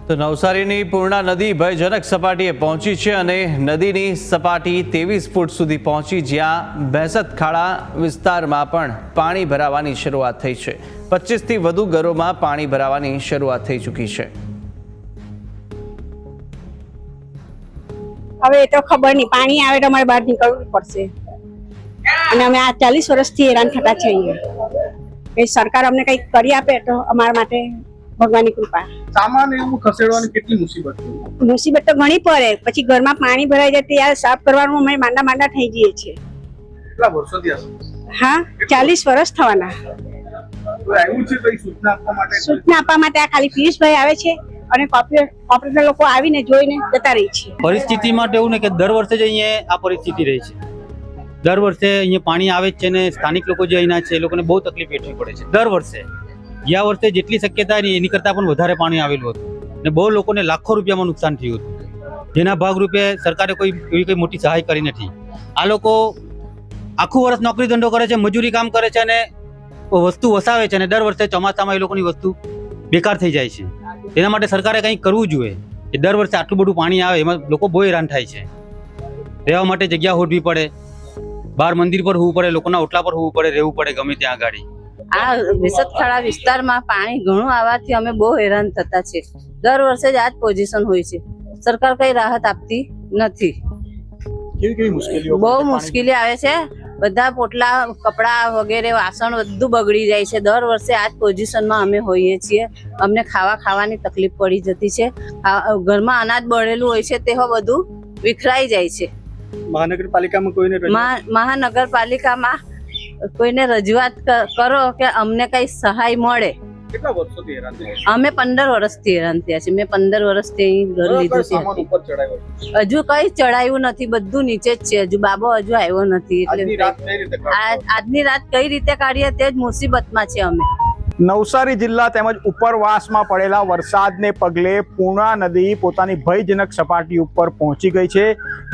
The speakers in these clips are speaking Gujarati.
તો નવસારીની પૂર્ણા નદી ભયજનક સપાટીએ પહોંચી છે અને નદીની સપાટી 23 ફૂટ સુધી પહોંચી, જ્યાં બેસત ખાડા વિસ્તારમાં પણ પાણી ભરાવાની શરૂઆત થઈ છે। 25થી વધુ ઘરોમાં પાણી ભરાવાની શરૂઆત થઈ ચૂકી છે। હવે એ તો ખબર નહીં, પાણી આવે તો અમારે બહાર નીકળવું પડશે અને અમે આ 40 વર્ષથી હેરાન થતા છે। અહીંયા એ સરકાર અમને કંઈક કરી આપે તો અમારા માટે ભગવાનની કૃપા। સામાન એવું ખસેડવાની કેટલી મુસીબત તો ઘણી પડે, પછી ઘરમાં પાણી ભરાઈ જાય ત્યારે સાફ કરવાનું અમે માંડા થઈ જઈએ છીએ। કેટલા વર્ષોથી હશે? હા, 40 વર્ષ થવાના। આવ્યું છે કઈ સૂચના આપવા માટે આ ખાલી પિયુષભાઈ આવે છે અને કોર્પોરેટર લોકો આવીને જોઈને જતા રહી છે। પરિસ્થિતિ માટે એવું ને કે દર વર્ષે જ અહીંયા આ પરિસ્થિતિ રહી છે। દર વર્ષે અહીંયા પાણી આવે છે ને સ્થાનિક લોકો જે અહીંના છે એ લોકોને બહુ તકલીફ વેઠવી પડે છે। દર વર્ષે ગયા વર્ષે જેટલી શક્યતા હતી એની કરતાં પણ વધારે પાણી આવેલું હતું ને બહુ લોકોને લાખો રૂપિયામાં નુકસાન થયું હતું, જેના ભાગરૂપે સરકારે એવી કોઈ મોટી સહાય કરી નથી। આ લોકો આખું વર્ષ નોકરી ધંધો કરે છે, મજૂરી કામ કરે છે અને વસ્તુ વસાવે છે અને દર વર્ષે ચોમાસામાં એ લોકોની વસ્તુ બેકાર થઈ જાય છે। તેના માટે સરકારે કંઈક કરવું જોઈએ કે દર વર્ષે આટલું બધું પાણી આવે એમાં લોકો બહુ હેરાન થાય છે। રહેવા માટે જગ્યા હોડવી પડે, બહાર મંદિર પર હોવું પડે, લોકોના ઓટલા પર હોવું પડે, રહેવું પડે ગમે ત્યાં આગળ। આ બેસતખાડા વિસ્તારમાં પાણી ઘણું આવવાથી અમે બહુ હેરાન થતા છે। દર વર્ષે જ આ જ પોઝિશન હોય છે, સરકાર કઈ રાહત આપતી નથી। કેવી મુશ્કેલીઓ? બહુ મુશ્કેલી આવે છે, બધા પોટલા કપડા વગેરે વાસણ બધું બગડી જાય છે। દર વર્ષે આ જ પોઝિશનમાં અમે હોઈએ છીએ। અમને ખાવાની તકલીફ પડી જતી છે। ઘરમાં અનાજ બળેલું હોય છે તે બધું વિખરાઈ જાય છે। મહાનગરપાલિકામાં કોઈને રજૂઆત કરો કે અમને કઈ સહાય મળે। કેટલા વર્ષોથી હેરાન થયા? અમે 15 વર્ષથી હેરાન થયા છે। મેં 15 વર્ષથી ઘર લીધું છે, હજુ કઈ ચડાયું નથી, બધું નીચે જ છે। હજુ બાબો હજુ આવ્યો નથી, એટલે આજની રાત કઈ રીતે કાઢીએ તે જ મુસીબતમાં છે અમે। નવસારી જિલ્લા તેમજ ઉપરવાસમાં પડેલા વરસાદને પગલે પૂર્ણા નદી પોતાની ભયજનક સપાટી ઉપર પહોંચી ગઈ છે,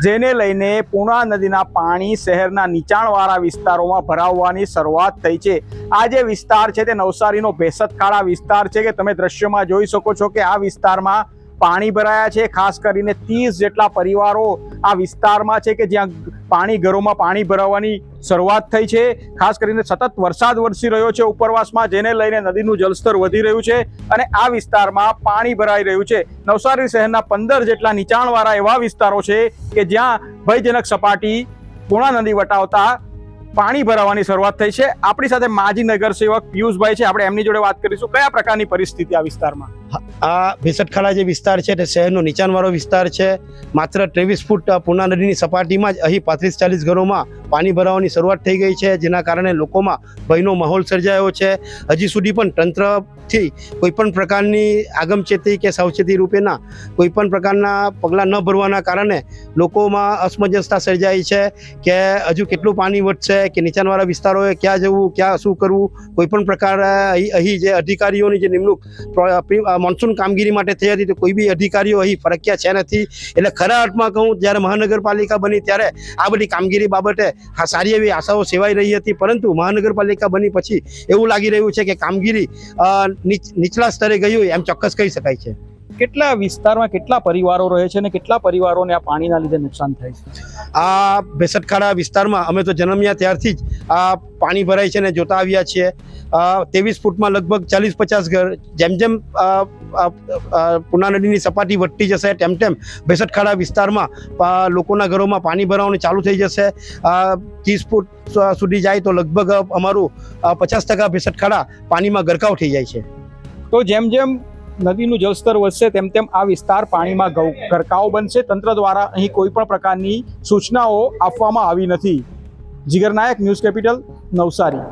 જેને લઈને પૂર્ણા નદીના પાણી શહેરના નીચાણવાળા વિસ્તારોમાં ભરાવવાની શરૂઆત થઈ છે। આ જે વિસ્તાર છે તે નવસારીનો બેસતખાડા વિસ્તાર છે કે તમે દ્રશ્યમાં જોઈ શકો છો કે આ વિસ્તારમાં પાણી ભરાયા છે। ખાસ કરીને 30 જેટલા પરિવારો આ વિસ્તારમાં છે કે જ્યાં ઘરોમાં પાણી ભરાવાની શરૂઆત થઈ છે। ખાસ કરીને સતત વરસાદ વરસી રહ્યો છે ઉપરવાસમાં, જેને લઈને નદીનું જળસ્તર વધી રહ્યું છે અને આ વિસ્તારમાં પાણી ભરાઈ રહ્યું છે। નવસારી શહેરના 15 જેટલા નીચાણવાળા એવા વિસ્તારો છે કે જ્યાં ભયજનક સપાટી પૂર્ણા નદી વટાવતા પાણી ભરાવાની શરૂઆત થઈ છે। આપણી સાથે માજી નગરસેવક પિયુષભાઈ છે, આપણે એમની જોડે વાત કરીશું। કયા પ્રકારની પરિસ્થિતિ આ વિસ્તારમાં? આ બેસતખાડા જે વિસ્તાર છે તે શહેરનો નીચાણવાળો વિસ્તાર છે। માત્ર 23 ફૂટ પૂર્ણા નદીની સપાટીમાં જ અહીં 35-40 ઘરોમાં પાણી ભરાવાની શરૂઆત થઈ ગઈ છે, જેના કારણે લોકોમાં ભયનો માહોલ સર્જાયો છે। હજી સુધી પણ તંત્રથી કોઈપણ પ્રકારની આગમચેતી કે સાવચેતી રૂપેના કોઈપણ પ્રકારના પગલાં ન ભરવાના કારણે લોકોમાં અસમંજસતા સર્જાઈ છે કે હજુ કેટલું પાણી વધશે, કે નીચાણવાળા વિસ્તારોએ ક્યાં જવું, ક્યાં શું કરવું। કોઈપણ પ્રકારે અહીં જે અધિકારીઓની જે નિમણૂક મોન્સૂન કામગીરી માટે થઈ હતી તો કોઈ બી અધિકારીઓ અહીં ફરક્યા છે નથી। એટલે ખરા અર્થમાં કહું, જ્યારે મહાનગરપાલિકા બની ત્યારે આ બધી કામગીરી બાબતે સારી એવી આશાઓ સેવાઈ રહી હતી, પરંતુ મહાનગરપાલિકા બની પછી એવું લાગી રહ્યું છે કે કામગીરી નીચલા સ્તરે ગઈ હોય એમ ચોક્કસ કહી શકાય છે। કેટલા વિસ્તારમાં કેટલા પરિવારો રહે છે અને કેટલા પરિવારોને આ પાણીના લીધે નુકસાન થાય છે? આ બેસતખાડા વિસ્તારમાં અમે તો જન્મ્યા ત્યારથી જ આ પાણી ભરાય છે ને જોતા આવ્યા છીએ। 23 ફૂટમાં લગભગ 40-50 ઘર, જેમ જેમ પૂર્ણા નદીની સપાટી વધતી જશે તેમ તેમ બેસતખાડા વિસ્તારમાં લોકોના ઘરોમાં પાણી ભરાવાનું ચાલુ થઈ જશે। 30 ફૂટ સુધી જાય તો લગભગ અમારું 50% બેસતખાડા પાણીમાં ગરકાવ થઈ જાય છે। તો જેમ જેમ નદીનું જળસ્તર વધશે તેમ તેમ આ વિસ્તાર પાણીમાં ગરકાવ બનશે। તંત્ર દ્વારા અહીં કોઈ પણ પ્રકારની સૂચનાઓ આપવામાં આવી નથી। જીગર નાયક, ન્યૂઝ કેપિટલ, નવસારી।